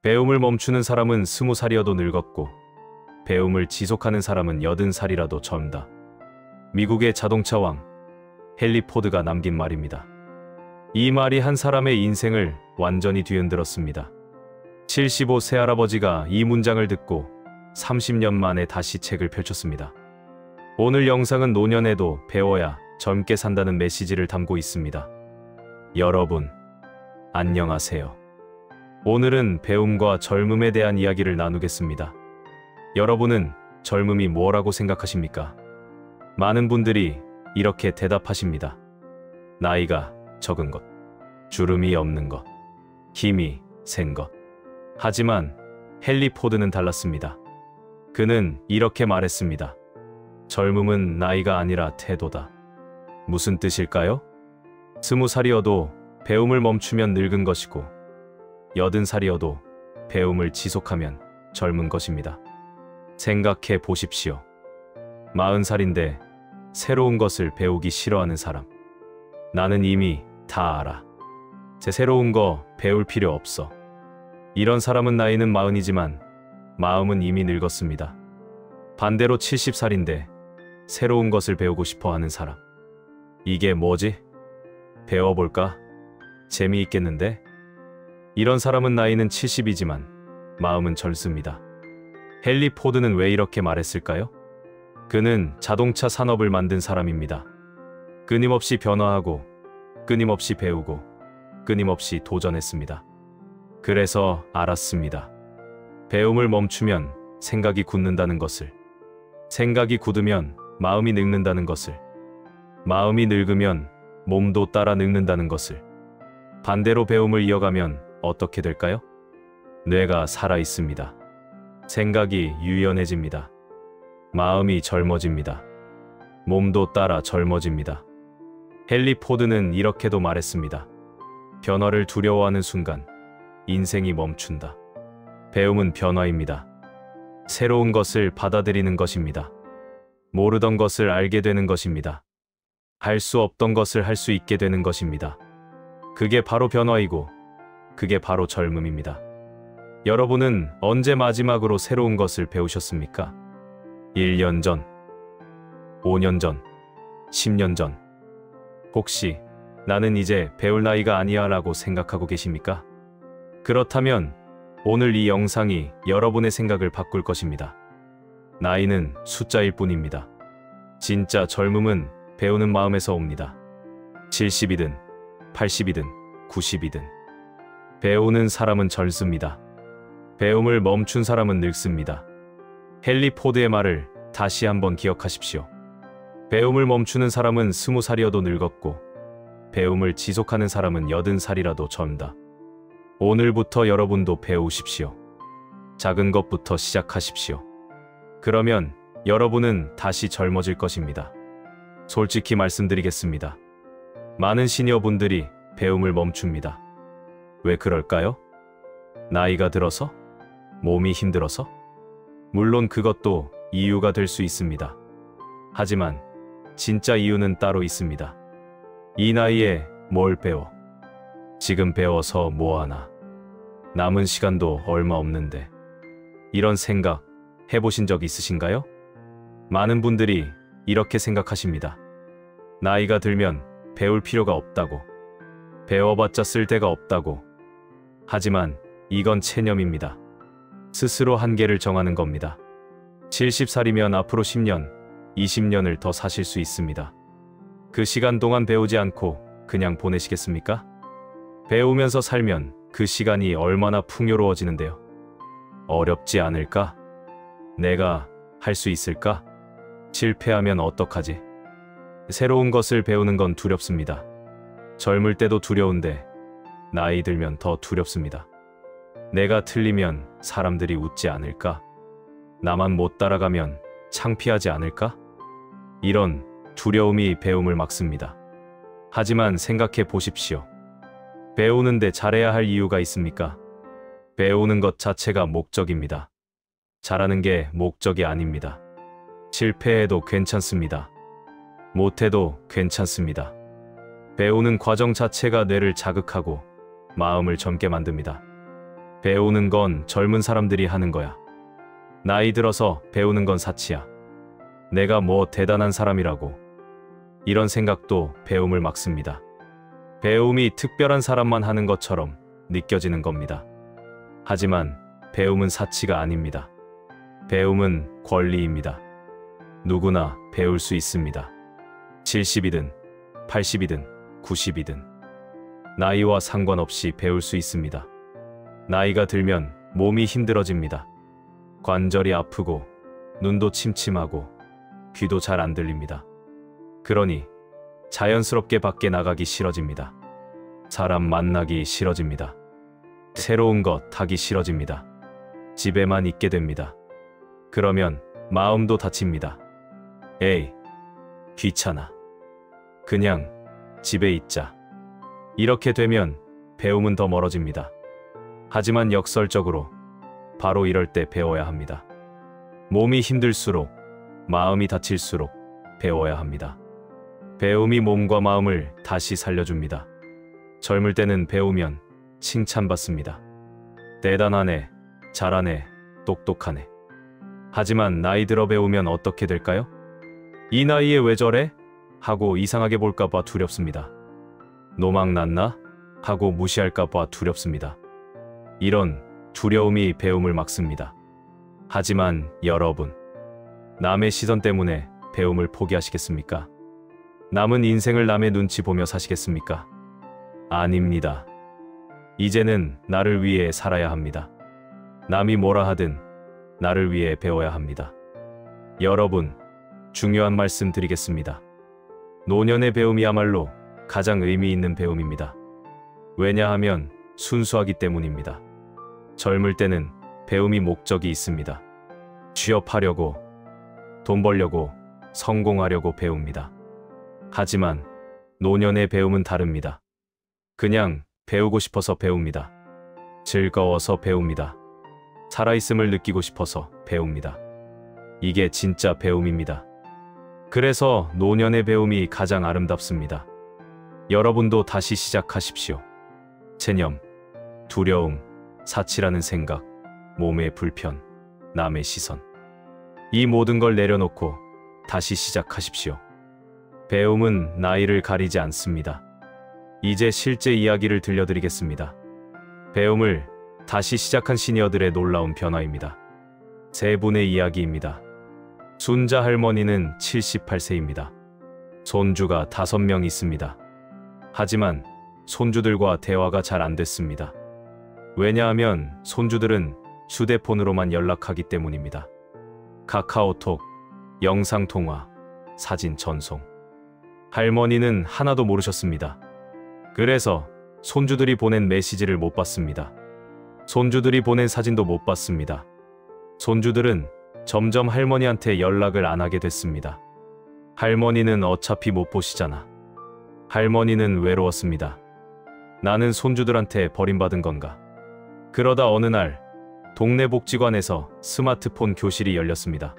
배움을 멈추는 사람은 20살이어도 늙었고 배움을 지속하는 사람은 80살이라도 젊다. 미국의 자동차 왕 헨리 포드가 남긴 말입니다. 이 말이 한 사람의 인생을 완전히 뒤흔들었습니다. 75세 할아버지가 이 문장을 듣고 30년 만에 다시 책을 펼쳤습니다. 오늘 영상은 노년에도 배워야 젊게 산다는 메시지를 담고 있습니다. 여러분, 안녕하세요. 오늘은 배움과 젊음에 대한 이야기를 나누겠습니다. 여러분은 젊음이 뭐라고 생각하십니까? 많은 분들이 이렇게 대답하십니다. 나이가 적은 것, 주름이 없는 것, 힘이 센 것. 하지만 헨리 포드는 달랐습니다. 그는 이렇게 말했습니다. 젊음은 나이가 아니라 태도다. 무슨 뜻일까요? 20살이어도 배움을 멈추면 늙은 것이고 80살이어도 배움을 지속하면 젊은 것입니다. 생각해 보십시오. 40살인데 새로운 것을 배우기 싫어하는 사람. 나는 이미 다 알아. 제 새로운 거 배울 필요 없어. 이런 사람은 나이는 40이지만 마음은 이미 늙었습니다. 반대로 70살인데 새로운 것을 배우고 싶어 하는 사람. 이게 뭐지? 배워볼까? 재미있겠는데? 이런 사람은 나이는 70이지만 마음은 젊습니다. 헨리 포드는 왜 이렇게 말했을까요? 그는 자동차 산업을 만든 사람입니다. 끊임없이 변화하고 끊임없이 배우고 끊임없이 도전했습니다. 그래서 알았습니다. 배움을 멈추면 생각이 굳는다는 것을, 생각이 굳으면 마음이 늙는다는 것을, 마음이 늙으면 몸도 따라 늙는다는 것을. 반대로 배움을 이어가면 어떻게 될까요? 뇌가 살아있습니다. 생각이 유연해집니다. 마음이 젊어집니다. 몸도 따라 젊어집니다. 헨리 포드는 이렇게도 말했습니다. 변화를 두려워하는 순간 인생이 멈춘다. 배움은 변화입니다. 새로운 것을 받아들이는 것입니다. 모르던 것을 알게 되는 것입니다. 할 수 없던 것을 할 수 있게 되는 것입니다. 그게 바로 변화이고 그게 바로 젊음입니다. 여러분은 언제 마지막으로 새로운 것을 배우셨습니까? 1년 전, 5년 전, 10년 전. 혹시 나는 이제 배울 나이가 아니야 라고 생각하고 계십니까? 그렇다면 오늘 이 영상이 여러분의 생각을 바꿀 것입니다. 나이는 숫자일 뿐입니다. 진짜 젊음은 배우는 마음에서 옵니다. 70이든 80이든 90이든 배우는 사람은 젊습니다. 배움을 멈춘 사람은 늙습니다. 헨리 포드의 말을 다시 한번 기억하십시오. 배움을 멈추는 사람은 20살이어도 늙었고 배움을 지속하는 사람은 80살이라도 젊다. 오늘부터 여러분도 배우십시오. 작은 것부터 시작하십시오. 그러면 여러분은 다시 젊어질 것입니다. 솔직히 말씀드리겠습니다. 많은 시니어분들이 배움을 멈춥니다. 왜 그럴까요? 나이가 들어서? 몸이 힘들어서? 물론 그것도 이유가 될 수 있습니다. 하지만 진짜 이유는 따로 있습니다. 이 나이에 뭘 배워? 지금 배워서 뭐하나? 남은 시간도 얼마 없는데. 이런 생각 해보신 적 있으신가요? 많은 분들이 이렇게 생각하십니다. 나이가 들면 배울 필요가 없다고. 배워봤자 쓸데가 없다고. 하지만 이건 체념입니다. 스스로 한계를 정하는 겁니다. 70살이면 앞으로 10년, 20년을 더 사실 수 있습니다. 그 시간 동안 배우지 않고 그냥 보내시겠습니까? 배우면서 살면 그 시간이 얼마나 풍요로워지는데요. 어렵지 않을까? 내가 할 수 있을까? 실패하면 어떡하지? 새로운 것을 배우는 건 두렵습니다. 젊을 때도 두려운데 나이 들면 더 두렵습니다. 내가 틀리면 사람들이 웃지 않을까? 나만 못 따라가면 창피하지 않을까? 이런 두려움이 배움을 막습니다. 하지만 생각해 보십시오. 배우는데 잘해야 할 이유가 있습니까? 배우는 것 자체가 목적입니다. 잘하는 게 목적이 아닙니다. 실패해도 괜찮습니다. 못해도 괜찮습니다. 배우는 과정 자체가 뇌를 자극하고 마음을 젊게 만듭니다. 배우는 건 젊은 사람들이 하는 거야. 나이 들어서 배우는 건 사치야. 내가 뭐 대단한 사람이라고. 이런 생각도 배움을 막습니다. 배움이 특별한 사람만 하는 것처럼 느껴지는 겁니다. 하지만 배움은 사치가 아닙니다. 배움은 권리입니다. 누구나 배울 수 있습니다. 70이든 80이든 90이든 나이와 상관없이 배울 수 있습니다. 나이가 들면 몸이 힘들어집니다. 관절이 아프고 눈도 침침하고 귀도 잘 안 들립니다. 그러니 자연스럽게 밖에 나가기 싫어집니다. 사람 만나기 싫어집니다. 새로운 것 하기 싫어집니다. 집에만 있게 됩니다. 그러면 마음도 다칩니다. 에이, 귀찮아. 그냥 집에 있자. 이렇게 되면 배움은 더 멀어집니다. 하지만 역설적으로 바로 이럴 때 배워야 합니다. 몸이 힘들수록, 마음이 다칠수록 배워야 합니다. 배움이 몸과 마음을 다시 살려줍니다. 젊을 때는 배우면 칭찬받습니다. 대단하네, 잘하네, 똑똑하네. 하지만 나이 들어 배우면 어떻게 될까요? 이 나이에 왜 저래? 하고 이상하게 볼까봐 두렵습니다. 노망 났나? 하고 무시할까봐 두렵습니다. 이런 두려움이 배움을 막습니다. 하지만 여러분, 남의 시선 때문에 배움을 포기하시겠습니까? 남은 인생을 남의 눈치 보며 사시겠습니까? 아닙니다. 이제는 나를 위해 살아야 합니다. 남이 뭐라 하든 나를 위해 배워야 합니다. 여러분, 중요한 말씀 드리겠습니다. 노년의 배움이야말로 가장 의미 있는 배움입니다. 왜냐하면 순수하기 때문입니다. 젊을 때는 배움이 목적이 있습니다. 취업하려고, 돈 벌려고, 성공하려고 배웁니다. 하지만 노년의 배움은 다릅니다. 그냥 배우고 싶어서 배웁니다. 즐거워서 배웁니다. 살아있음을 느끼고 싶어서 배웁니다. 이게 진짜 배움입니다. 그래서 노년의 배움이 가장 아름답습니다. 여러분도 다시 시작하십시오. 체념, 두려움, 사치라는 생각, 몸의 불편, 남의 시선. 이 모든 걸 내려놓고 다시 시작하십시오. 배움은 나이를 가리지 않습니다. 이제 실제 이야기를 들려드리겠습니다. 배움을 다시 시작한 시니어들의 놀라운 변화입니다. 세 분의 이야기입니다. 순자 할머니는 78세입니다. 손주가 5명 있습니다. 하지만 손주들과 대화가 잘 안 됐습니다. 왜냐하면 손주들은 휴대폰으로만 연락하기 때문입니다. 카카오톡, 영상통화, 사진 전송. 할머니는 하나도 모르셨습니다. 그래서 손주들이 보낸 메시지를 못 봤습니다. 손주들이 보낸 사진도 못 봤습니다. 손주들은 점점 할머니한테 연락을 안 하게 됐습니다. 할머니는 어차피 못 보시잖아. 할머니는 외로웠습니다. 나는 손주들한테 버림받은 건가? 그러다 어느 날 동네 복지관에서 스마트폰 교실이 열렸습니다.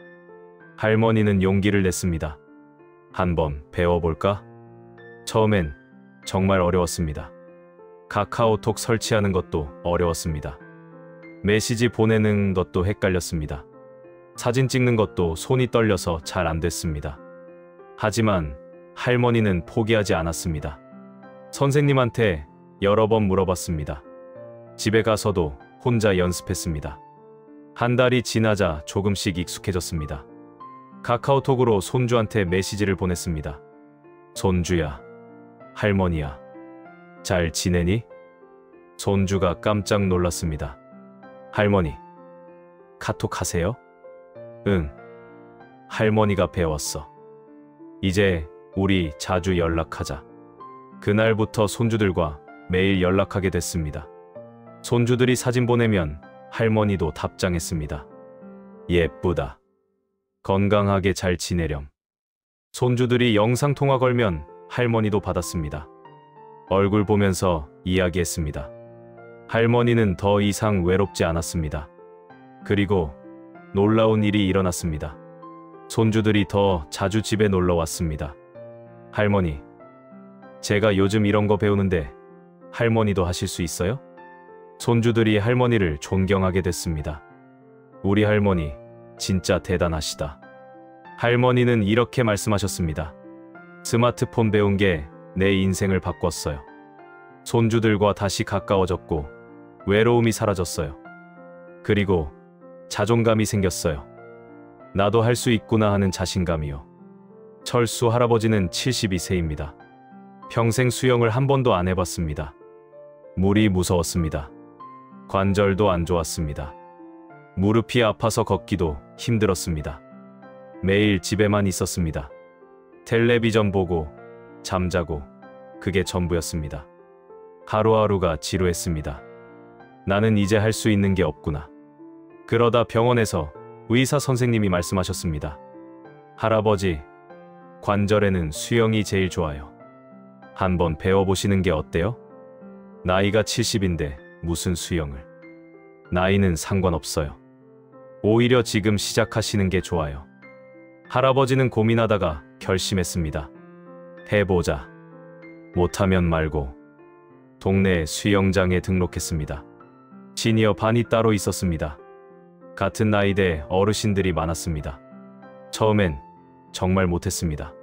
할머니는 용기를 냈습니다. 한번 배워볼까? 처음엔 정말 어려웠습니다. 카카오톡 설치하는 것도 어려웠습니다. 메시지 보내는 것도 헷갈렸습니다. 사진 찍는 것도 손이 떨려서 잘 안 됐습니다. 하지만 할머니는 포기하지 않았습니다. 선생님한테 여러 번 물어봤습니다. 집에 가서도 혼자 연습했습니다. 한 달이 지나자 조금씩 익숙해졌습니다. 카카오톡으로 손주한테 메시지를 보냈습니다. 손주야, 할머니야, 잘 지내니? 손주가 깜짝 놀랐습니다. 할머니, 카톡 하세요? 응, 할머니가 배웠어. 이제 우리 자주 연락하자. 그날부터 손주들과 매일 연락하게 됐습니다. 손주들이 사진 보내면 할머니도 답장했습니다. 예쁘다. 건강하게 잘 지내렴. 손주들이 영상통화 걸면 할머니도 받았습니다. 얼굴 보면서 이야기했습니다. 할머니는 더 이상 외롭지 않았습니다. 그리고 놀라운 일이 일어났습니다. 손주들이 더 자주 집에 놀러 왔습니다. 할머니, 제가 요즘 이런 거 배우는데 할머니도 하실 수 있어요? 손주들이 할머니를 존경하게 됐습니다. 우리 할머니 진짜 대단하시다. 할머니는 이렇게 말씀하셨습니다. 스마트폰 배운 게 내 인생을 바꿨어요. 손주들과 다시 가까워졌고 외로움이 사라졌어요. 그리고 자존감이 생겼어요. 나도 할 수 있구나 하는 자신감이요. 철수 할아버지는 72세입니다. 평생 수영을 한 번도 안 해봤습니다. 물이 무서웠습니다. 관절도 안 좋았습니다. 무릎이 아파서 걷기도 힘들었습니다. 매일 집에만 있었습니다. 텔레비전 보고 잠자고 그게 전부였습니다. 하루하루가 지루했습니다. 나는 이제 할 수 있는 게 없구나. 그러다 병원에서 의사 선생님이 말씀하셨습니다. 할아버지, 관절에는 수영이 제일 좋아요. 한번 배워보시는 게 어때요? 나이가 70인데 무슨 수영을. 나이는 상관없어요. 오히려 지금 시작하시는 게 좋아요. 할아버지는 고민하다가 결심했습니다. 해보자. 못하면 말고. 동네 수영장에 등록했습니다. 시니어 반이 따로 있었습니다. 같은 나이대 어르신들이 많았습니다. 처음엔 정말 못했습니다.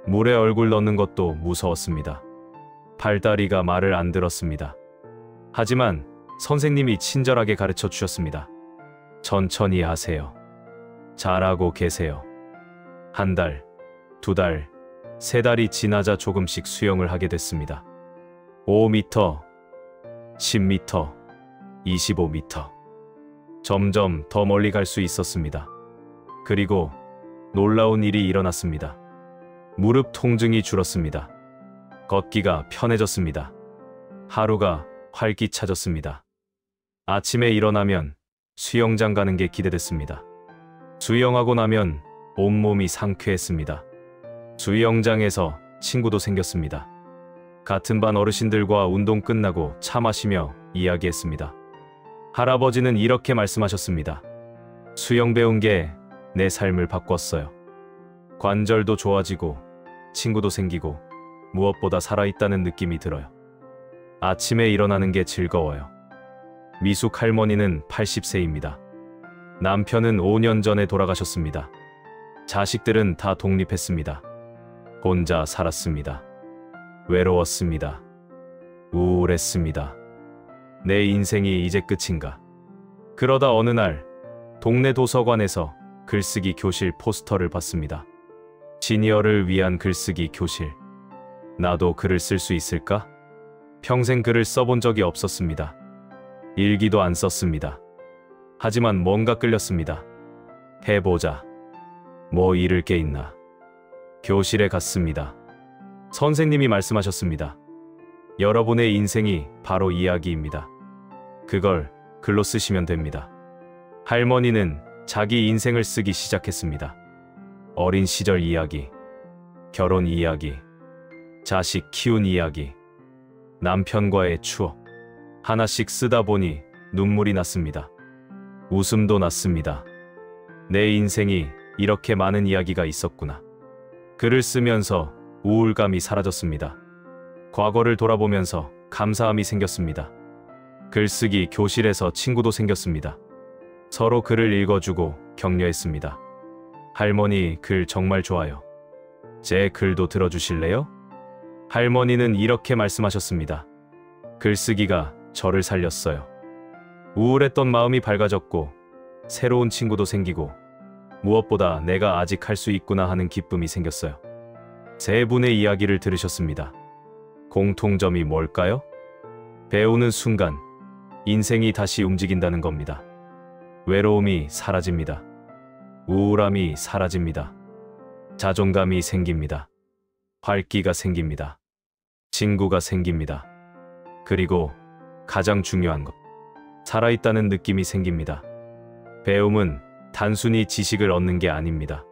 물에 얼굴 넣는 것도 무서웠습니다. 팔다리가 말을 안 들었습니다. 하지만 선생님이 친절하게 가르쳐 주셨습니다. 천천히 하세요. 잘하고 계세요. 한 달, 두 달, 세 달이 지나자 조금씩 수영을 하게 됐습니다. 5m, 10m, 25m. 점점 더 멀리 갈 수 있었습니다. 그리고 놀라운 일이 일어났습니다. 무릎 통증이 줄었습니다. 걷기가 편해졌습니다. 하루가 활기차졌습니다. 아침에 일어나면 수영장 가는 게 기대됐습니다. 수영하고 나면 온몸이 상쾌했습니다. 수영장에서 친구도 생겼습니다. 같은 반 어르신들과 운동 끝나고 차 마시며 이야기했습니다. 할아버지는 이렇게 말씀하셨습니다. 수영 배운 게 내 삶을 바꿨어요. 관절도 좋아지고 친구도 생기고 무엇보다 살아있다는 느낌이 들어요. 아침에 일어나는 게 즐거워요. 미숙 할머니는 80세입니다. 남편은 5년 전에 돌아가셨습니다. 자식들은 다 독립했습니다. 혼자 살았습니다. 외로웠습니다. 우울했습니다. 내 인생이 이제 끝인가. 그러다 어느 날 동네 도서관에서 글쓰기 교실 포스터를 봤습니다. 시니어를 위한 글쓰기 교실. 나도 글을 쓸 수 있을까? 평생 글을 써본 적이 없었습니다. 일기도 안 썼습니다. 하지만 뭔가 끌렸습니다. 해보자. 뭐 잃을 게 있나. 교실에 갔습니다. 선생님이 말씀하셨습니다. 여러분의 인생이 바로 이야기입니다. 그걸 글로 쓰시면 됩니다. 할머니는 자기 인생을 쓰기 시작했습니다. 어린 시절 이야기, 결혼 이야기, 자식 키운 이야기, 남편과의 추억. 하나씩 쓰다 보니 눈물이 났습니다. 웃음도 났습니다. 내 인생이 이렇게 많은 이야기가 있었구나. 글을 쓰면서 우울감이 사라졌습니다. 과거를 돌아보면서 감사함이 생겼습니다. 글쓰기 교실에서 친구도 생겼습니다. 서로 글을 읽어주고 격려했습니다. 할머니 글 정말 좋아요. 제 글도 들어주실래요? 할머니는 이렇게 말씀하셨습니다. 글쓰기가 저를 살렸어요. 우울했던 마음이 밝아졌고 새로운 친구도 생기고 무엇보다 내가 아직 할 수 있구나 하는 기쁨이 생겼어요. 세 분의 이야기를 들으셨습니다. 공통점이 뭘까요? 배우는 순간 인생이 다시 움직인다는 겁니다. 외로움이 사라집니다. 우울함이 사라집니다. 자존감이 생깁니다. 활기가 생깁니다. 친구가 생깁니다. 그리고 가장 중요한 것, 살아있다는 느낌이 생깁니다. 배움은 단순히 지식을 얻는 게 아닙니다.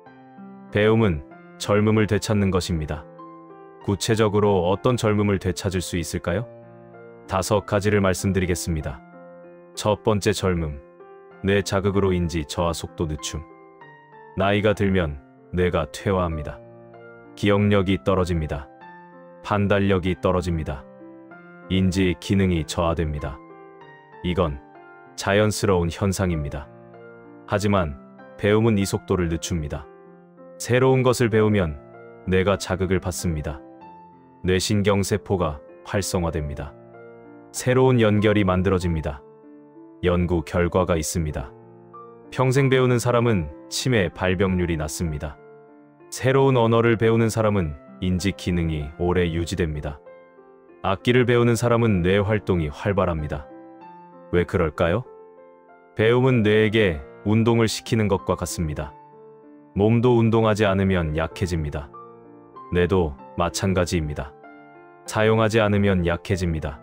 배움은 젊음을 되찾는 것입니다. 구체적으로 어떤 젊음을 되찾을 수 있을까요? 5가지를 말씀드리겠습니다. 첫 번째 젊음, 뇌 자극으로 인지 저하 속도 늦춤. 나이가 들면 뇌가 퇴화합니다. 기억력이 떨어집니다. 판단력이 떨어집니다. 인지 기능이 저하됩니다. 이건 자연스러운 현상입니다. 하지만 배움은 이 속도를 늦춥니다. 새로운 것을 배우면 뇌가 자극을 받습니다. 뇌신경 세포가 활성화됩니다. 새로운 연결이 만들어집니다. 연구 결과가 있습니다. 평생 배우는 사람은 치매 발병률이 낮습니다. 새로운 언어를 배우는 사람은 인지 기능이 오래 유지됩니다. 악기를 배우는 사람은 뇌 활동이 활발합니다. 왜 그럴까요? 배움은 뇌에게 운동을 시키는 것과 같습니다. 몸도 운동하지 않으면 약해집니다. 뇌도 마찬가지입니다. 사용하지 않으면 약해집니다.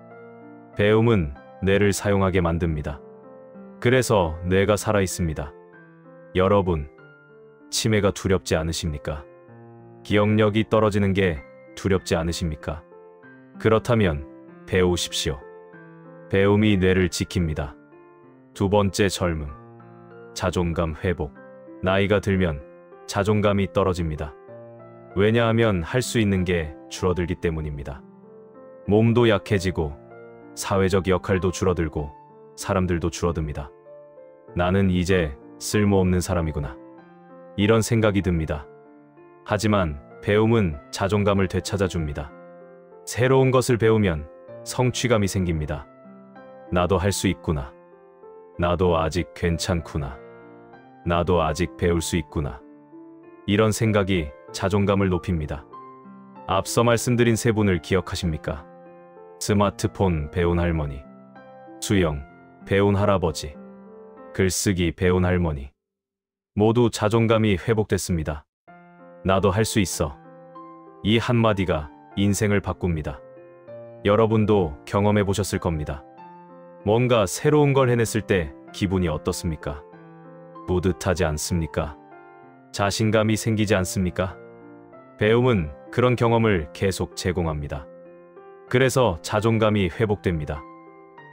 배움은 뇌를 사용하게 만듭니다. 그래서 뇌가 살아있습니다. 여러분, 치매가 두렵지 않으십니까? 기억력이 떨어지는 게 두렵지 않으십니까? 그렇다면 배우십시오. 배움이 뇌를 지킵니다. 두 번째, 젊음. 자존감 회복. 나이가 들면 자존감이 떨어집니다. 왜냐하면 할 수 있는 게 줄어들기 때문입니다. 몸도 약해지고 사회적 역할도 줄어들고 사람들도 줄어듭니다. 나는 이제 쓸모없는 사람이구나. 이런 생각이 듭니다. 하지만 배움은 자존감을 되찾아줍니다. 새로운 것을 배우면 성취감이 생깁니다. 나도 할 수 있구나. 나도 아직 괜찮구나. 나도 아직 배울 수 있구나. 이런 생각이 자존감을 높입니다. 앞서 말씀드린 세 분을 기억하십니까? 스마트폰 배운 할머니, 수영 배운 할아버지, 글쓰기 배운 할머니. 모두 자존감이 회복됐습니다. 나도 할 수 있어. 이 한마디가 인생을 바꿉니다. 여러분도 경험해 보셨을 겁니다. 뭔가 새로운 걸 해냈을 때 기분이 어떻습니까? 뿌듯하지 않습니까? 자신감이 생기지 않습니까? 배움은 그런 경험을 계속 제공합니다. 그래서 자존감이 회복됩니다.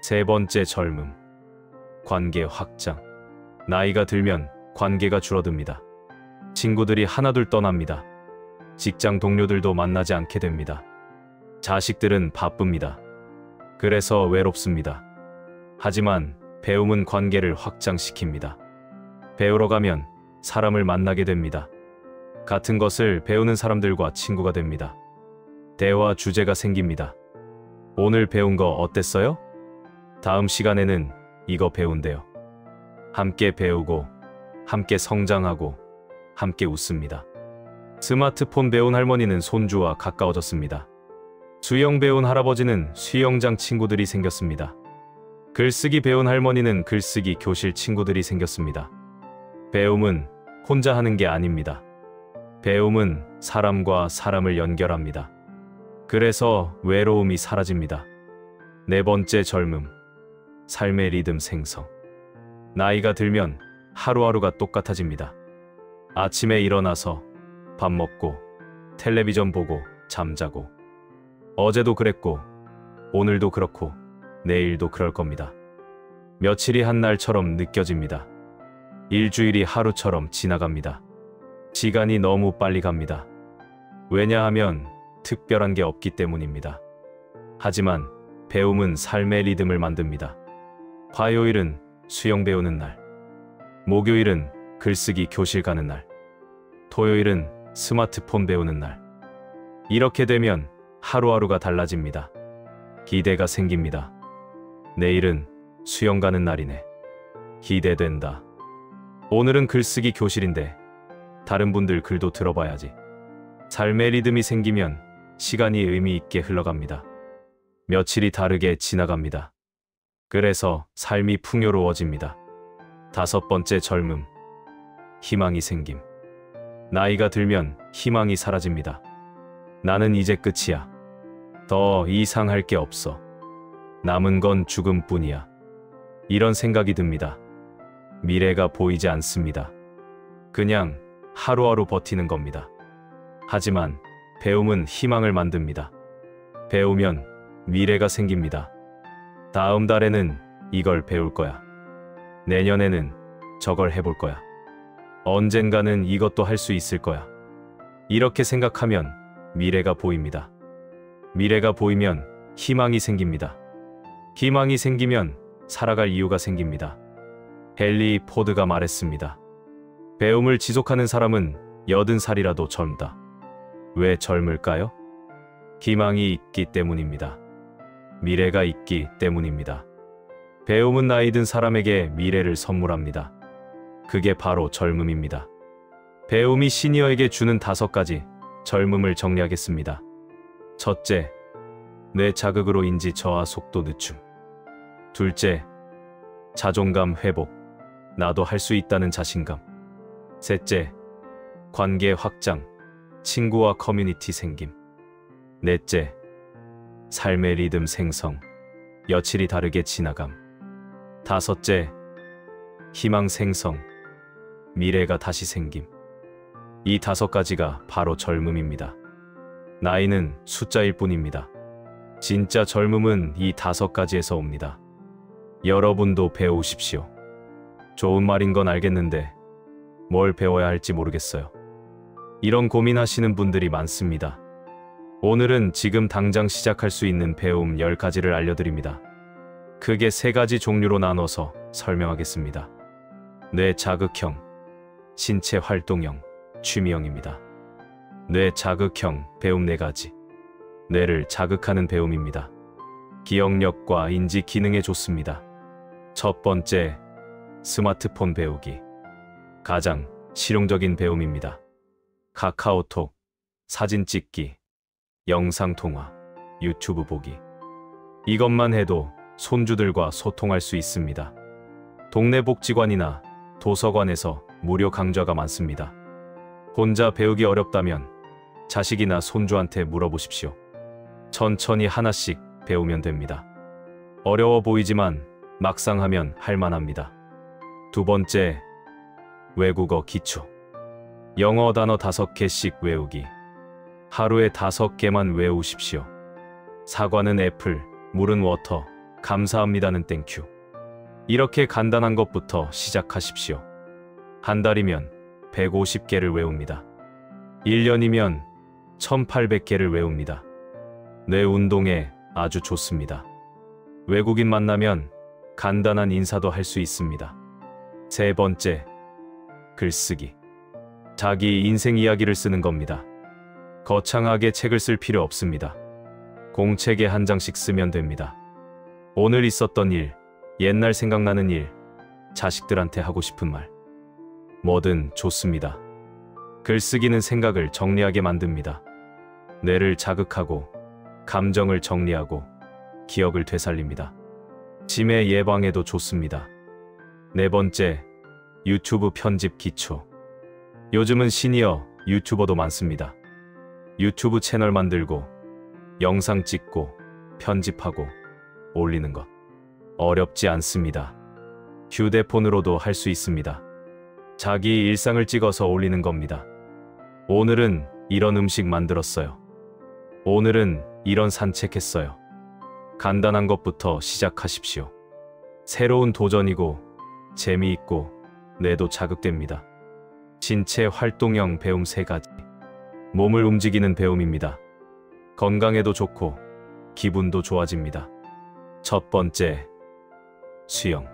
세 번째, 젊음. 관계 확장. 나이가 들면 관계가 줄어듭니다. 친구들이 하나둘 떠납니다. 직장 동료들도 만나지 않게 됩니다. 자식들은 바쁩니다. 그래서 외롭습니다. 하지만 배움은 관계를 확장시킵니다. 배우러 가면 사람을 만나게 됩니다. 같은 것을 배우는 사람들과 친구가 됩니다. 대화 주제가 생깁니다. 오늘 배운 거 어땠어요? 다음 시간에는 이거 배운대요. 함께 배우고, 함께 성장하고, 함께 웃습니다. 스마트폰 배운 할머니는 손주와 가까워졌습니다. 수영 배운 할아버지는 수영장 친구들이 생겼습니다. 글쓰기 배운 할머니는 글쓰기 교실 친구들이 생겼습니다. 배움은 혼자 하는 게 아닙니다. 배움은 사람과 사람을 연결합니다. 그래서 외로움이 사라집니다. 네 번째, 젊음. 삶의 리듬 생성. 나이가 들면 하루하루가 똑같아집니다. 아침에 일어나서 밥 먹고 텔레비전 보고 잠자고. 어제도 그랬고 오늘도 그렇고 내일도 그럴 겁니다. 며칠이 한 날처럼 느껴집니다. 일주일이 하루처럼 지나갑니다. 시간이 너무 빨리 갑니다. 왜냐하면 특별한 게 없기 때문입니다. 하지만 배움은 삶의 리듬을 만듭니다. 화요일은 수영 배우는 날, 목요일은 글쓰기 교실 가는 날, 토요일은 스마트폰 배우는 날. 이렇게 되면 하루하루가 달라집니다. 기대가 생깁니다. 내일은 수영 가는 날이네. 기대된다. 오늘은 글쓰기 교실인데 다른 분들 글도 들어봐야지. 삶의 리듬이 생기면 시간이 의미 있게 흘러갑니다. 며칠이 다르게 지나갑니다. 그래서 삶이 풍요로워집니다. 다섯 번째, 젊음. 희망이 생김. 나이가 들면 희망이 사라집니다. 나는 이제 끝이야. 더 이상 할 게 없어. 남은 건 죽음뿐이야. 이런 생각이 듭니다. 미래가 보이지 않습니다. 그냥 하루하루 버티는 겁니다. 하지만 배움은 희망을 만듭니다. 배우면 미래가 생깁니다. 다음 달에는 이걸 배울 거야. 내년에는 저걸 해볼 거야. 언젠가는 이것도 할 수 있을 거야. 이렇게 생각하면 미래가 보입니다. 미래가 보이면 희망이 생깁니다. 희망이 생기면 살아갈 이유가 생깁니다. 헨리 포드가 말했습니다. 배움을 지속하는 사람은 80살이라도 젊다. 왜 젊을까요? 희망이 있기 때문입니다. 미래가 있기 때문입니다. 배움은 나이 든 사람에게 미래를 선물합니다. 그게 바로 젊음입니다. 배움이 시니어에게 주는 5가지 젊음을 정리하겠습니다. 첫째, 뇌 자극으로 인지 저하 속도 늦춤. 둘째, 자존감 회복. 나도 할 수 있다는 자신감. 셋째, 관계 확장. 친구와 커뮤니티 생김. 넷째, 삶의 리듬 생성. 여칠이 다르게 지나감. 다섯째, 희망 생성. 미래가 다시 생김. 이 5가지가 바로 젊음입니다. 나이는 숫자일 뿐입니다. 진짜 젊음은 이 5가지에서 옵니다. 여러분도 배우십시오. 좋은 말인 건 알겠는데 뭘 배워야 할지 모르겠어요. 이런 고민하시는 분들이 많습니다. 오늘은 지금 당장 시작할 수 있는 배움 10가지를 알려드립니다. 크게 3가지 종류로 나눠서 설명하겠습니다. 뇌 자극형, 신체 활동형, 취미형입니다. 뇌 자극형 배움 4가지. 뇌를 자극하는 배움입니다. 기억력과 인지 기능에 좋습니다. 첫 번째, 스마트폰 배우기. 가장 실용적인 배움입니다. 카카오톡, 사진 찍기, 영상 통화, 유튜브 보기. 이것만 해도 손주들과 소통할 수 있습니다. 동네 복지관이나 도서관에서 무료 강좌가 많습니다. 혼자 배우기 어렵다면 자식이나 손주한테 물어보십시오. 천천히 하나씩 배우면 됩니다. 어려워 보이지만 막상 하면 할만합니다. 두 번째, 외국어 기초. 영어 단어 5개씩 외우기. 하루에 5개만 외우십시오. 사과는 애플, 물은 워터, 감사합니다는 땡큐. 이렇게 간단한 것부터 시작하십시오. 한 달이면 150개를 외웁니다. 1년이면 1800개를 외웁니다. 뇌 운동에 아주 좋습니다. 외국인 만나면 간단한 인사도 할 수 있습니다. 세 번째, 글쓰기. 자기 인생 이야기를 쓰는 겁니다. 거창하게 책을 쓸 필요 없습니다. 공책에 한 장씩 쓰면 됩니다. 오늘 있었던 일, 옛날 생각나는 일, 자식들한테 하고 싶은 말. 뭐든 좋습니다. 글쓰기는 생각을 정리하게 만듭니다. 뇌를 자극하고 감정을 정리하고 기억을 되살립니다. 치매 예방에도 좋습니다. 네 번째, 유튜브 편집 기초. 요즘은 시니어 유튜버도 많습니다. 유튜브 채널 만들고 영상 찍고 편집하고 올리는 것 어렵지 않습니다. 휴대폰으로도 할 수 있습니다. 자기 일상을 찍어서 올리는 겁니다. 오늘은 이런 음식 만들었어요. 오늘은 이런 산책했어요. 간단한 것부터 시작하십시오. 새로운 도전이고 재미있고 뇌도 자극됩니다. 신체 활동형 배움 3가지. 몸을 움직이는 배움입니다. 건강에도 좋고 기분도 좋아집니다. 첫 번째, 수영.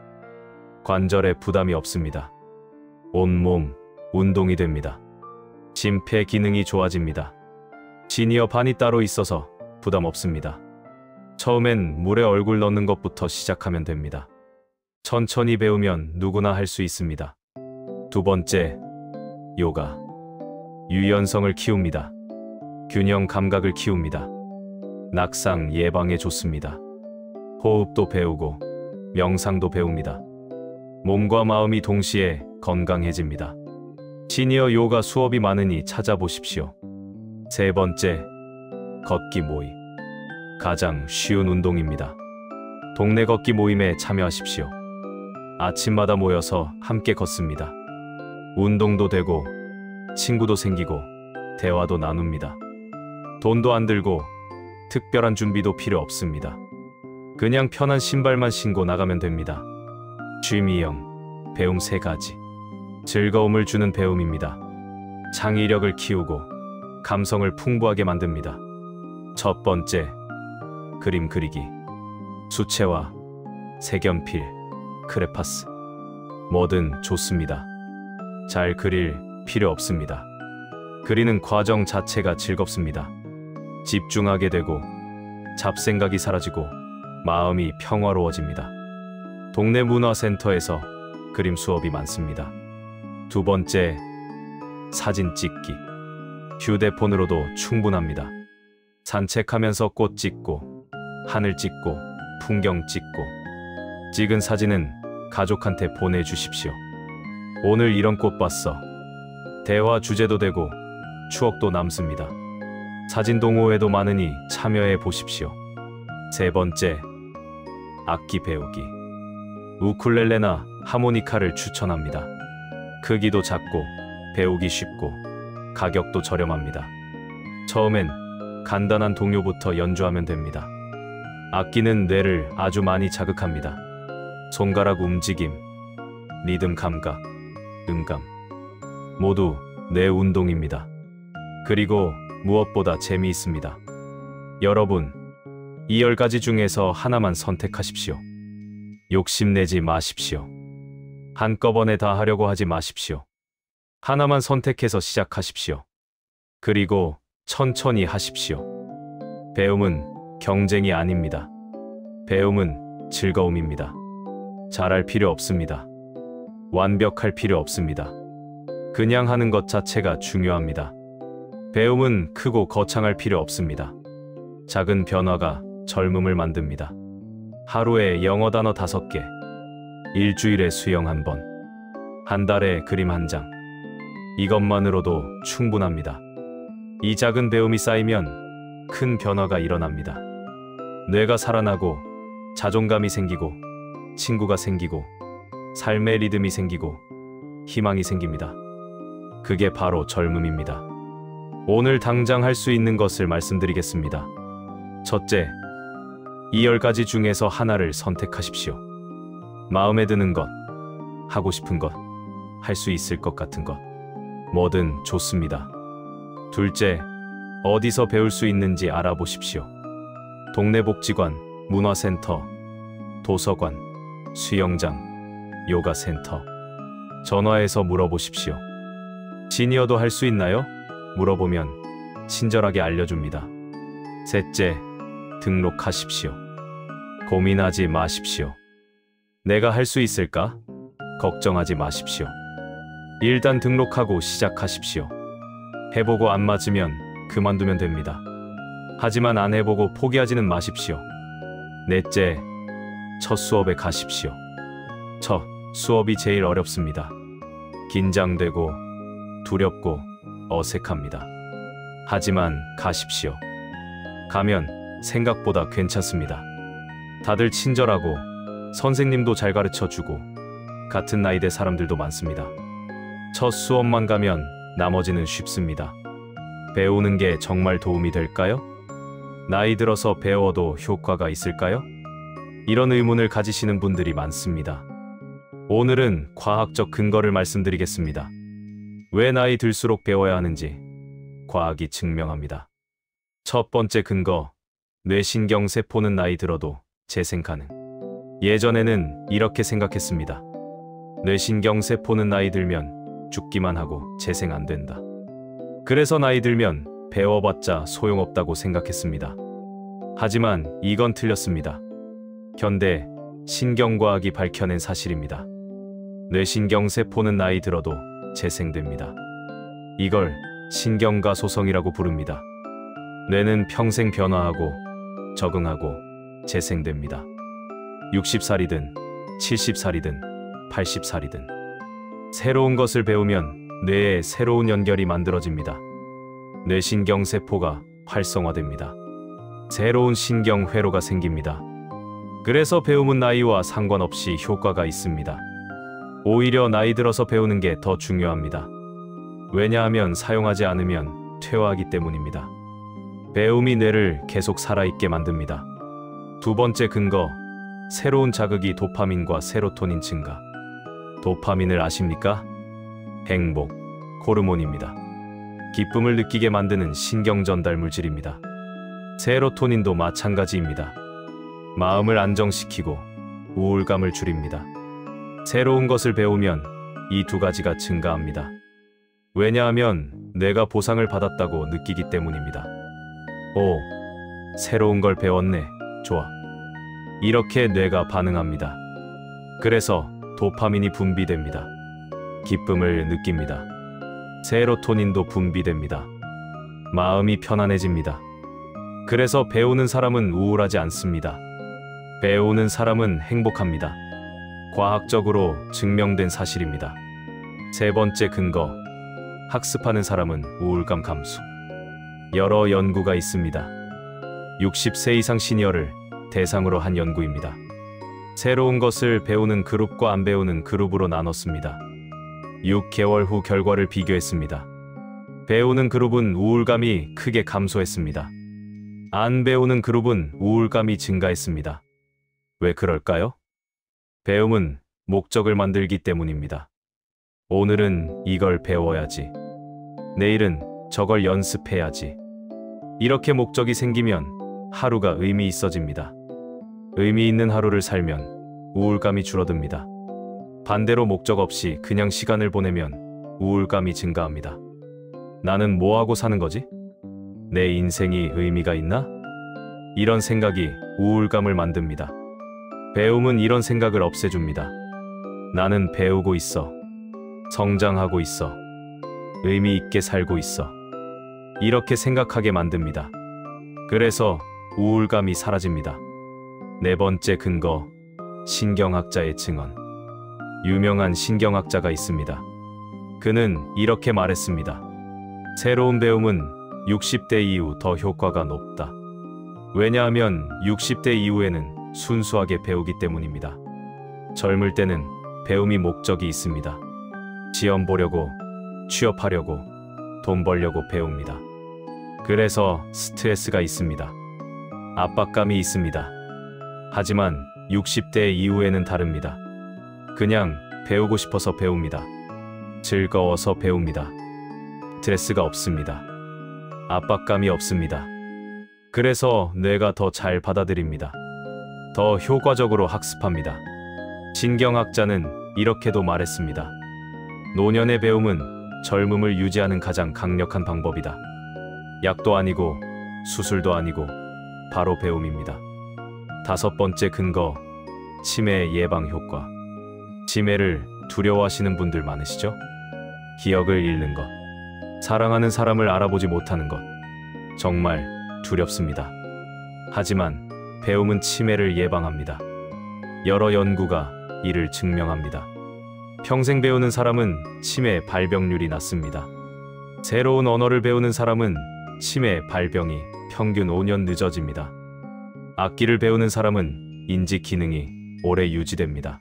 관절에 부담이 없습니다. 온몸 운동이 됩니다. 심폐 기능이 좋아집니다. 시니어 반이 따로 있어서 부담 없습니다. 처음엔 물에 얼굴 넣는 것부터 시작하면 됩니다. 천천히 배우면 누구나 할 수 있습니다. 두 번째, 요가. 유연성을 키웁니다. 균형 감각을 키웁니다. 낙상 예방에 좋습니다. 호흡도 배우고 명상도 배웁니다. 몸과 마음이 동시에 건강해집니다. 시니어 요가 수업이 많으니 찾아보십시오. 세 번째, 걷기 모임. 가장 쉬운 운동입니다. 동네 걷기 모임에 참여하십시오. 아침마다 모여서 함께 걷습니다. 운동도 되고 친구도 생기고 대화도 나눕니다. 돈도 안 들고 특별한 준비도 필요 없습니다. 그냥 편한 신발만 신고 나가면 됩니다. 취미형 배움 3가지. 즐거움을 주는 배움입니다. 창의력을 키우고 감성을 풍부하게 만듭니다. 첫 번째, 그림 그리기. 수채화, 색연필, 크레파스. 뭐든 좋습니다. 잘 그릴 필요 없습니다. 그리는 과정 자체가 즐겁습니다. 집중하게 되고 잡생각이 사라지고 마음이 평화로워집니다. 동네 문화센터에서 그림 수업이 많습니다. 두 번째, 사진 찍기. 휴대폰으로도 충분합니다. 산책하면서 꽃 찍고 하늘 찍고 풍경 찍고 찍은 사진은 가족한테 보내주십시오. 오늘 이런 꽃 봤어. 대화 주제도 되고 추억도 남습니다. 사진 동호회도 많으니 참여해 보십시오. 세 번째, 악기 배우기. 우쿨렐레나 하모니카를 추천합니다. 크기도 작고 배우기 쉽고 가격도 저렴합니다. 처음엔 간단한 동요부터 연주하면 됩니다. 악기는 뇌를 아주 많이 자극합니다. 손가락 움직임, 리듬 감각, 음감 모두 뇌 운동입니다. 그리고 무엇보다 재미있습니다. 여러분, 이 10가지 중에서 하나만 선택하십시오. 욕심내지 마십시오. 한꺼번에 다 하려고 하지 마십시오. 하나만 선택해서 시작하십시오. 그리고 천천히 하십시오. 배움은 경쟁이 아닙니다. 배움은 즐거움입니다. 잘할 필요 없습니다. 완벽할 필요 없습니다. 그냥 하는 것 자체가 중요합니다. 배움은 크고 거창할 필요 없습니다. 작은 변화가 젊음을 만듭니다. 하루에 영어 단어 5개, 일주일에 수영 1번, 한 달에 그림 1장. 이것만으로도 충분합니다. 이 작은 배움이 쌓이면 큰 변화가 일어납니다. 뇌가 살아나고 자존감이 생기고 친구가 생기고 삶의 리듬이 생기고 희망이 생깁니다. 그게 바로 젊음입니다. 오늘 당장 할 수 있는 것을 말씀드리겠습니다. 첫째, 이 10가지 중에서 하나를 선택하십시오. 마음에 드는 것, 하고 싶은 것, 할 수 있을 것 같은 것, 뭐든 좋습니다. 둘째, 어디서 배울 수 있는지 알아보십시오. 동네 복지관, 문화센터, 도서관, 수영장, 요가센터. 전화해서 물어보십시오. 시니어도 할 수 있나요? 물어보면 친절하게 알려줍니다. 셋째, 등록하십시오. 고민하지 마십시오. 내가 할 수 있을까? 걱정하지 마십시오. 일단 등록하고 시작하십시오. 해보고 안 맞으면 그만두면 됩니다. 하지만 안 해보고 포기하지는 마십시오. 넷째, 첫 수업에 가십시오. 첫 수업이 제일 어렵습니다. 긴장되고 두렵고 어색합니다. 하지만 가십시오. 가면 생각보다 괜찮습니다. 다들 친절하고 선생님도 잘 가르쳐주고 같은 나이대 사람들도 많습니다. 첫 수업만 가면 나머지는 쉽습니다. 배우는 게 정말 도움이 될까요? 나이 들어서 배워도 효과가 있을까요? 이런 의문을 가지시는 분들이 많습니다. 오늘은 과학적 근거를 말씀드리겠습니다. 왜 나이 들수록 배워야 하는지 과학이 증명합니다. 첫 번째 근거, 뇌신경세포는 나이 들어도 재생 가능. 예전에는 이렇게 생각했습니다. 뇌신경세포는 나이 들면 죽기만 하고 재생 안 된다. 그래서 나이 들면 배워봤자 소용없다고 생각했습니다. 하지만 이건 틀렸습니다. 현대 신경과학이 밝혀낸 사실입니다. 뇌신경세포는 나이 들어도 재생됩니다. 이걸 신경가소성이라고 부릅니다. 뇌는 평생 변화하고 적응하고 재생됩니다. 60살이든 70살이든 80살이든 새로운 것을 배우면 뇌에 새로운 연결이 만들어집니다. 뇌신경세포가 활성화됩니다. 새로운 신경회로가 생깁니다. 그래서 배움은 나이와 상관없이 효과가 있습니다. 오히려 나이 들어서 배우는 게 더 중요합니다. 왜냐하면 사용하지 않으면 퇴화하기 때문입니다. 배움이 뇌를 계속 살아있게 만듭니다. 두 번째 근거, 새로운 자극이 도파민과 세로토닌 증가. 도파민을 아십니까? 행복, 호르몬입니다. 기쁨을 느끼게 만드는 신경전달 물질입니다. 세로토닌도 마찬가지입니다. 마음을 안정시키고 우울감을 줄입니다. 새로운 것을 배우면 이 두 가지가 증가합니다. 왜냐하면 내가 보상을 받았다고 느끼기 때문입니다. 오, 새로운 걸 배웠네. 좋아. 이렇게 뇌가 반응합니다. 그래서 도파민이 분비됩니다. 기쁨을 느낍니다. 세로토닌도 분비됩니다. 마음이 편안해집니다. 그래서 배우는 사람은 우울하지 않습니다. 배우는 사람은 행복합니다. 과학적으로 증명된 사실입니다. 세 번째 근거, 학습하는 사람은 우울감 감소. 여러 연구가 있습니다. 60세 이상 시니어를 대상으로 한 연구입니다. 새로운 것을 배우는 그룹과 안 배우는 그룹으로 나눴습니다. 6개월 후 결과를 비교했습니다. 배우는 그룹은 우울감이 크게 감소했습니다. 안 배우는 그룹은 우울감이 증가했습니다. 왜 그럴까요? 배움은 목적을 만들기 때문입니다. 오늘은 이걸 배워야지. 내일은 저걸 연습해야지. 이렇게 목적이 생기면 하루가 의미 있어집니다. 의미 있는 하루를 살면 우울감이 줄어듭니다. 반대로 목적 없이 그냥 시간을 보내면 우울감이 증가합니다. 나는 뭐하고 사는 거지? 내 인생이 의미가 있나? 이런 생각이 우울감을 만듭니다. 배움은 이런 생각을 없애줍니다. 나는 배우고 있어. 성장하고 있어. 의미 있게 살고 있어. 이렇게 생각하게 만듭니다. 그래서 우울감이 사라집니다. 네 번째 근거, 신경학자의 증언. 유명한 신경학자가 있습니다. 그는 이렇게 말했습니다. 새로운 배움은 60대 이후 더 효과가 높다. 왜냐하면 60대 이후에는 순수하게 배우기 때문입니다. 젊을 때는 배움이 목적이 있습니다. 시험 보려고, 취업하려고, 돈 벌려고 배웁니다. 그래서 스트레스가 있습니다. 압박감이 있습니다. 하지만 60대 이후에는 다릅니다. 그냥 배우고 싶어서 배웁니다. 즐거워서 배웁니다. 스트레스가 없습니다. 압박감이 없습니다. 그래서 뇌가 더 잘 받아들입니다. 더 효과적으로 학습합니다. 신경학자는 이렇게도 말했습니다. 노년의 배움은 젊음을 유지하는 가장 강력한 방법이다. 약도 아니고 수술도 아니고 바로 배움입니다. 다섯 번째 근거, 치매 예방 효과. 치매를 두려워하시는 분들 많으시죠? 기억을 잃는 것, 사랑하는 사람을 알아보지 못하는 것, 정말 두렵습니다. 하지만 배움은 치매를 예방합니다. 여러 연구가 이를 증명합니다. 평생 배우는 사람은 치매 발병률이 낮습니다. 새로운 언어를 배우는 사람은 치매 발병이 평균 5년 늦어집니다. 악기를 배우는 사람은 인지 기능이 오래 유지됩니다.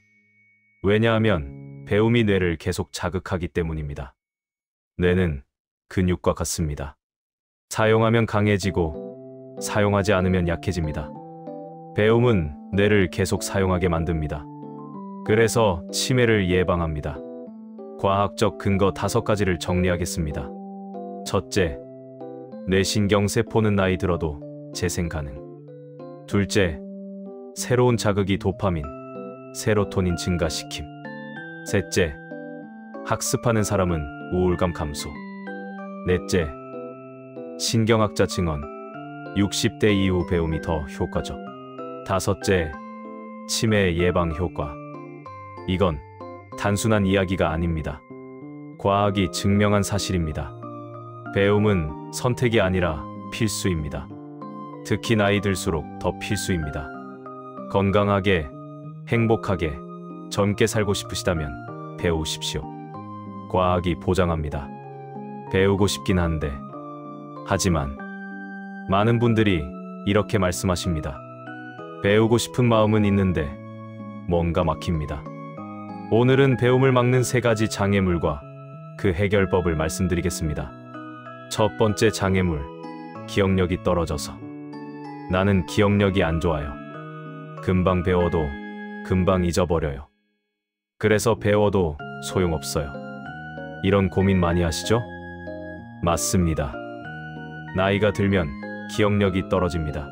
왜냐하면 배움이 뇌를 계속 자극하기 때문입니다. 뇌는 근육과 같습니다. 사용하면 강해지고 사용하지 않으면 약해집니다. 배움은 뇌를 계속 사용하게 만듭니다. 그래서 치매를 예방합니다. 과학적 근거 5가지를 정리하겠습니다. 첫째, 뇌신경세포는 나이 들어도 재생 가능. 둘째, 새로운 자극이 도파민, 세로토닌 증가시킴. 셋째, 학습하는 사람은 우울감 감소. 넷째, 신경학자 증언, 60대 이후 배움이 더 효과적. 다섯째, 치매 예방 효과. 이건 단순한 이야기가 아닙니다. 과학이 증명한 사실입니다. 배움은 선택이 아니라 필수입니다. 특히 나이 들수록 더 필수입니다. 건강하게, 행복하게, 젊게 살고 싶으시다면 배우십시오. 과학이 보장합니다. 배우고 싶긴 한데, 하지만 많은 분들이 이렇게 말씀하십니다. 배우고 싶은 마음은 있는데 뭔가 막힙니다. 오늘은 배움을 막는 3가지 장애물과 그 해결법을 말씀드리겠습니다. 첫 번째 장애물, 기억력이 떨어져서. 나는 기억력이 안 좋아요. 금방 배워도 금방 잊어버려요. 그래서 배워도 소용없어요. 이런 고민 많이 하시죠? 맞습니다. 나이가 들면 기억력이 떨어집니다.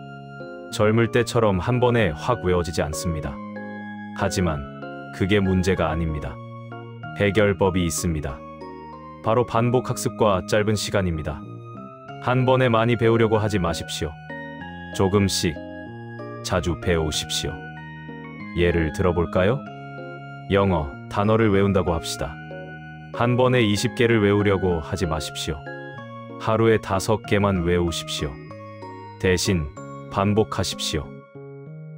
젊을 때처럼 한 번에 확 외워지지 않습니다. 하지만 그게 문제가 아닙니다. 해결법이 있습니다. 바로 반복 학습과 짧은 시간입니다. 한 번에 많이 배우려고 하지 마십시오. 조금씩 자주 배우십시오. 예를 들어볼까요? 영어 단어를 외운다고 합시다. 한 번에 20개를 외우려고 하지 마십시오. 하루에 5개만 외우십시오. 대신 반복하십시오.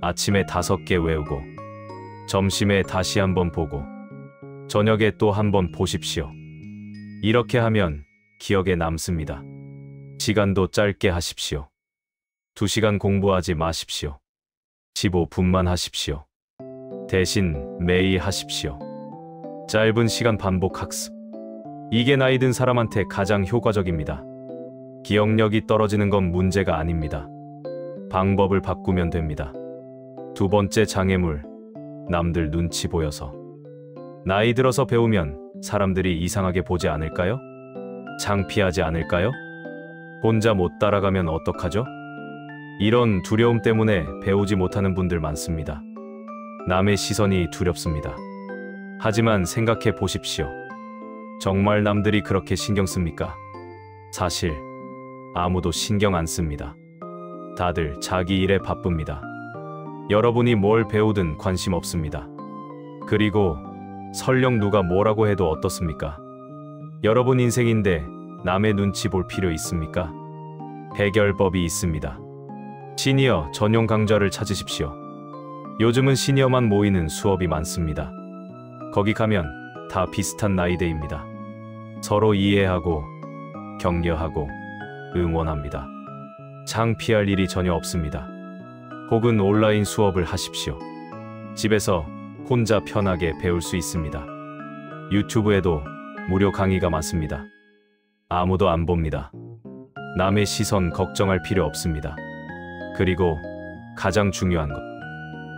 아침에 5개 외우고, 점심에 다시 한번 보고, 저녁에 또 한번 보십시오. 이렇게 하면 기억에 남습니다. 시간도 짧게 하십시오. 2시간 공부하지 마십시오. 15분만 하십시오. 대신 매일 하십시오. 짧은 시간 반복 학습. 이게 나이 든 사람한테 가장 효과적입니다. 기억력이 떨어지는 건 문제가 아닙니다. 방법을 바꾸면 됩니다. 두 번째 장애물, 남들 눈치 보여서. 나이 들어서 배우면 사람들이 이상하게 보지 않을까요? 창피하지 않을까요? 혼자 못 따라가면 어떡하죠? 이런 두려움 때문에 배우지 못하는 분들 많습니다. 남의 시선이 두렵습니다. 하지만 생각해 보십시오. 정말 남들이 그렇게 신경 씁니까? 사실 아무도 신경 안 씁니다. 다들 자기 일에 바쁩니다. 여러분이 뭘 배우든 관심 없습니다. 그리고 설령 누가 뭐라고 해도 어떻습니까? 여러분 인생인데 남의 눈치 볼 필요 있습니까? 해결법이 있습니다. 시니어 전용 강좌를 찾으십시오. 요즘은 시니어만 모이는 수업이 많습니다. 거기 가면 다 비슷한 나이대입니다. 서로 이해하고 격려하고 응원합니다. 창피할 일이 전혀 없습니다. 혹은 온라인 수업을 하십시오. 집에서 혼자 편하게 배울 수 있습니다. 유튜브에도 무료 강의가 많습니다. 아무도 안 봅니다. 남의 시선 걱정할 필요 없습니다. 그리고 가장 중요한 것,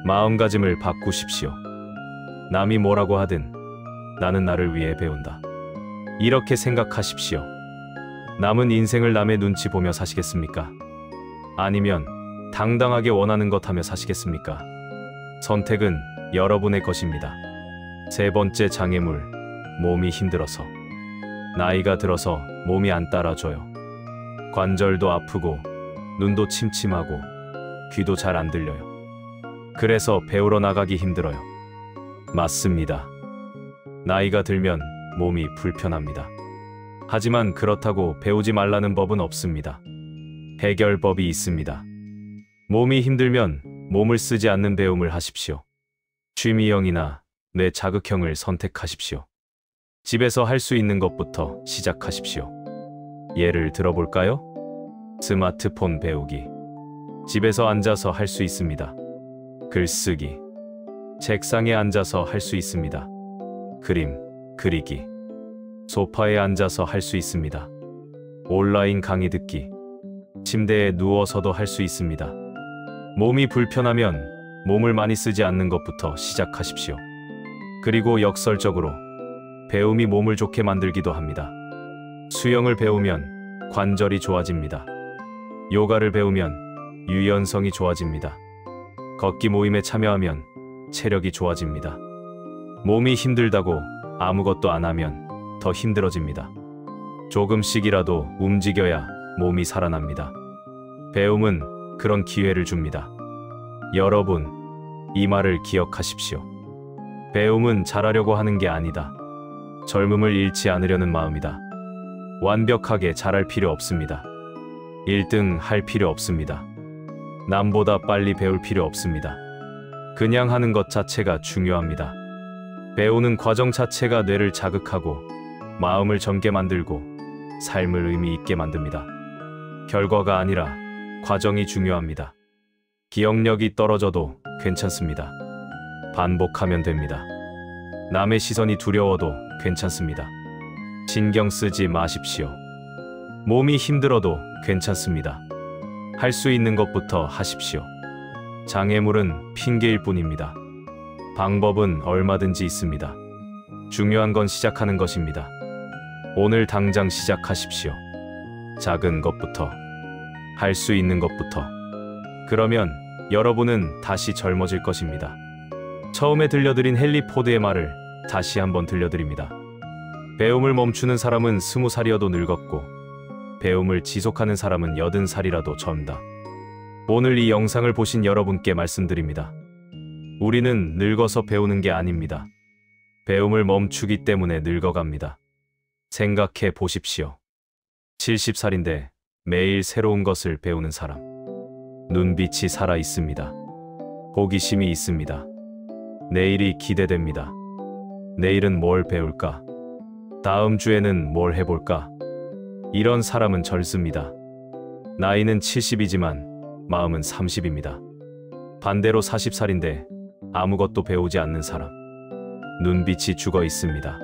마음가짐을 바꾸십시오. 남이 뭐라고 하든 나는 나를 위해 배운다. 이렇게 생각하십시오. 남은 인생을 남의 눈치 보며 사시겠습니까? 아니면 당당하게 원하는 것 하며 사시겠습니까? 선택은 여러분의 것입니다. 세 번째 장애물, 몸이 힘들어서. 나이가 들어서 몸이 안 따라줘요. 관절도 아프고 눈도 침침하고 귀도 잘 안 들려요. 그래서 배우러 나가기 힘들어요. 맞습니다. 나이가 들면 몸이 불편합니다. 하지만 그렇다고 배우지 말라는 법은 없습니다. 해결법이 있습니다. 몸이 힘들면 몸을 쓰지 않는 배움을 하십시오. 취미형이나 뇌 자극형을 선택하십시오. 집에서 할 수 있는 것부터 시작하십시오. 예를 들어볼까요? 스마트폰 배우기. 집에서 앉아서 할 수 있습니다. 글쓰기. 책상에 앉아서 할 수 있습니다. 그림 그리기. 소파에 앉아서 할 수 있습니다. 온라인 강의 듣기. 침대에 누워서도 할 수 있습니다. 몸이 불편하면 몸을 많이 쓰지 않는 것부터 시작하십시오. 그리고 역설적으로 배움이 몸을 좋게 만들기도 합니다. 수영을 배우면 관절이 좋아집니다. 요가를 배우면 유연성이 좋아집니다. 걷기 모임에 참여하면 체력이 좋아집니다. 몸이 힘들다고 아무것도 안 하면 더 힘들어집니다. 조금씩이라도 움직여야 몸이 살아납니다. 배움은 그런 기회를 줍니다. 여러분, 이 말을 기억하십시오. 배움은 잘하려고 하는 게 아니다. 젊음을 잃지 않으려는 마음이다. 완벽하게 잘할 필요 없습니다. 1등 할 필요 없습니다. 남보다 빨리 배울 필요 없습니다. 그냥 하는 것 자체가 중요합니다. 배우는 과정 자체가 뇌를 자극하고 마음을 젊게 만들고 삶을 의미 있게 만듭니다. 결과가 아니라 과정이 중요합니다. 기억력이 떨어져도 괜찮습니다. 반복하면 됩니다. 남의 시선이 두려워도 괜찮습니다. 신경 쓰지 마십시오. 몸이 힘들어도 괜찮습니다. 할 수 있는 것부터 하십시오. 장애물은 핑계일 뿐입니다. 방법은 얼마든지 있습니다. 중요한 건 시작하는 것입니다. 오늘 당장 시작하십시오. 작은 것부터, 할 수 있는 것부터. 그러면 여러분은 다시 젊어질 것입니다. 처음에 들려드린 헨리 포드의 말을 다시 한번 들려드립니다. 배움을 멈추는 사람은 20살이어도 늙었고 배움을 지속하는 사람은 80살이라도 젊다. 오늘 이 영상을 보신 여러분께 말씀드립니다. 우리는 늙어서 배우는 게 아닙니다. 배움을 멈추기 때문에 늙어갑니다. 생각해 보십시오. 70살인데 매일 새로운 것을 배우는 사람. 눈빛이 살아 있습니다. 호기심이 있습니다. 내일이 기대됩니다. 내일은 뭘 배울까? 다음 주에는 뭘 해볼까? 이런 사람은 젊습니다. 나이는 70이지만 마음은 30입니다. 반대로 40살인데 아무것도 배우지 않는 사람. 눈빛이 죽어 있습니다.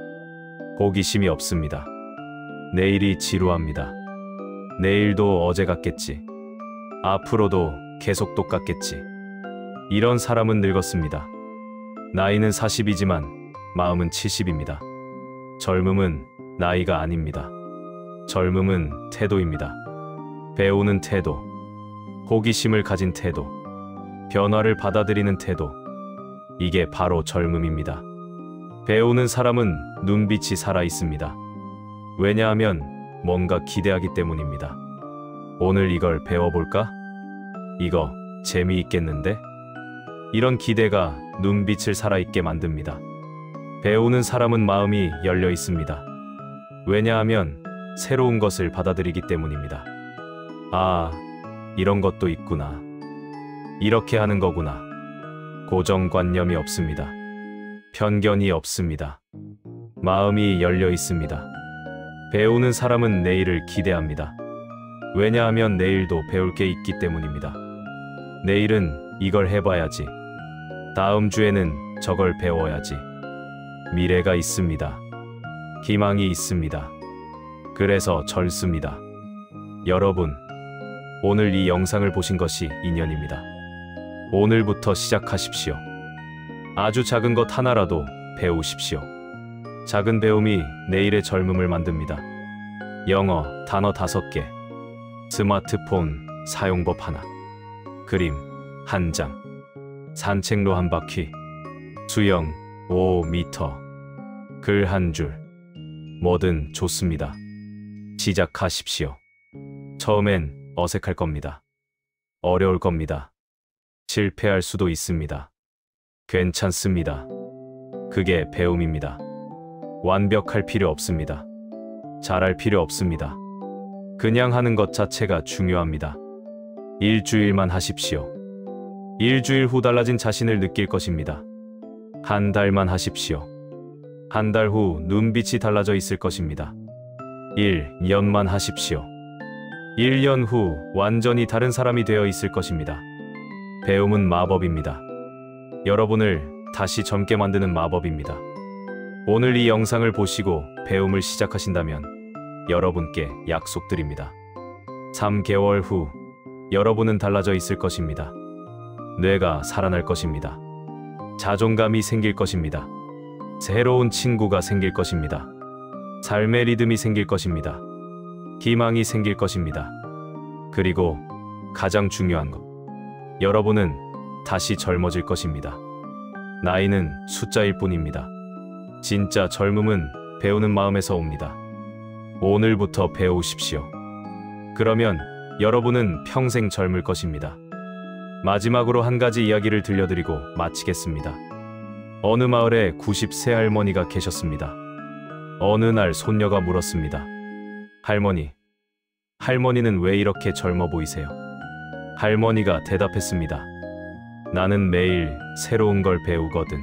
호기심이 없습니다. 내일이 지루합니다. 내일도 어제 같겠지. 앞으로도 계속 똑같겠지. 이런 사람은 늙었습니다. 나이는 40이지만 마음은 70입니다. 젊음은 나이가 아닙니다. 젊음은 태도입니다. 배우는 태도, 호기심을 가진 태도, 변화를 받아들이는 태도. 이게 바로 젊음입니다. 배우는 사람은 눈빛이 살아 있습니다. 왜냐하면 뭔가 기대하기 때문입니다. 오늘 이걸 배워볼까? 이거 재미있겠는데? 이런 기대가 눈빛을 살아있게 만듭니다. 배우는 사람은 마음이 열려 있습니다. 왜냐하면 새로운 것을 받아들이기 때문입니다. 아, 이런 것도 있구나. 이렇게 하는 거구나. 고정관념이 없습니다. 편견이 없습니다. 마음이 열려 있습니다. 배우는 사람은 내일을 기대합니다. 왜냐하면 내일도 배울 게 있기 때문입니다. 내일은 이걸 해봐야지. 다음 주에는 저걸 배워야지. 미래가 있습니다. 희망이 있습니다. 그래서 젊습니다. 여러분, 오늘 이 영상을 보신 것이 인연입니다. 오늘부터 시작하십시오. 아주 작은 것 하나라도 배우십시오. 작은 배움이 내일의 젊음을 만듭니다. 영어 단어 5개, 스마트폰 사용법 하나, 그림 1장, 산책로 한 바퀴, 수영 5m, 글 1줄, 뭐든 좋습니다. 시작하십시오. 처음엔 어색할 겁니다. 어려울 겁니다. 실패할 수도 있습니다. 괜찮습니다. 그게 배움입니다. 완벽할 필요 없습니다. 잘할 필요 없습니다. 그냥 하는 것 자체가 중요합니다. 일주일만 하십시오. 일주일 후 달라진 자신을 느낄 것입니다. 한 달만 하십시오. 한 달 후 눈빛이 달라져 있을 것입니다. 1년만 하십시오. 1년 후 완전히 다른 사람이 되어 있을 것입니다. 배움은 마법입니다. 여러분을 다시 젊게 만드는 마법입니다. 오늘 이 영상을 보시고 배움을 시작하신다면 여러분께 약속드립니다. 3개월 후 여러분은 달라져 있을 것입니다. 뇌가 살아날 것입니다. 자존감이 생길 것입니다. 새로운 친구가 생길 것입니다. 삶의 리듬이 생길 것입니다. 희망이 생길 것입니다. 그리고 가장 중요한 것, 여러분은 다시 젊어질 것입니다. 나이는 숫자일 뿐입니다. 진짜 젊음은 배우는 마음에서 옵니다. 오늘부터 배우십시오. 그러면 여러분은 평생 젊을 것입니다. 마지막으로 한 가지 이야기를 들려드리고 마치겠습니다. 어느 마을에 90세 할머니가 계셨습니다. 어느 날 손녀가 물었습니다. 할머니는 왜 이렇게 젊어 보이세요? 할머니가 대답했습니다. 나는 매일 새로운 걸 배우거든.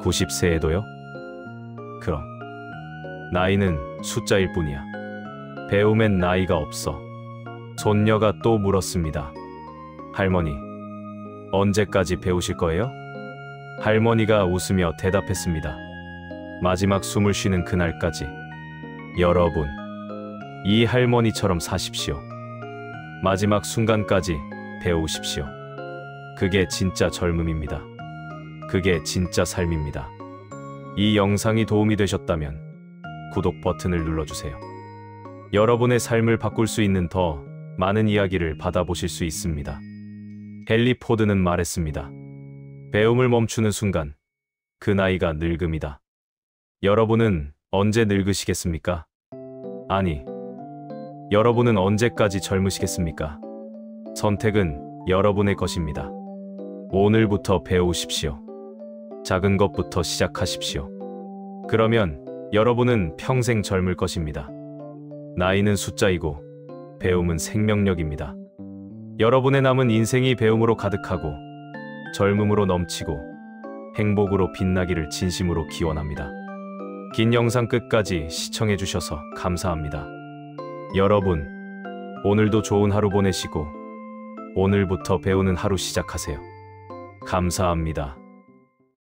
90세에도요? 그럼 나이는 숫자일 뿐이야. 배움엔 나이가 없어. 손녀가 또 물었습니다. 할머니, 언제까지 배우실 거예요? 할머니가 웃으며 대답했습니다. 마지막 숨을 쉬는 그날까지. 여러분, 이 할머니처럼 사십시오. 마지막 순간까지 배우십시오. 그게 진짜 젊음입니다. 그게 진짜 삶입니다. 이 영상이 도움이 되셨다면 구독 버튼을 눌러주세요. 여러분의 삶을 바꿀 수 있는 더 많은 이야기를 받아보실 수 있습니다. 헨리 포드는 말했습니다. 배움을 멈추는 순간 그 나이가 늙음이다. 여러분은 언제 늙으시겠습니까? 아니, 여러분은 언제까지 젊으시겠습니까? 선택은 여러분의 것입니다. 오늘부터 배우십시오. 작은 것부터 시작하십시오. 그러면 여러분은 평생 젊을 것입니다. 나이는 숫자이고 배움은 생명력입니다. 여러분의 남은 인생이 배움으로 가득하고 젊음으로 넘치고 행복으로 빛나기를 진심으로 기원합니다. 긴 영상 끝까지 시청해 주셔서 감사합니다. 여러분, 오늘도 좋은 하루 보내시고 오늘부터 배우는 하루 시작하세요. 감사합니다.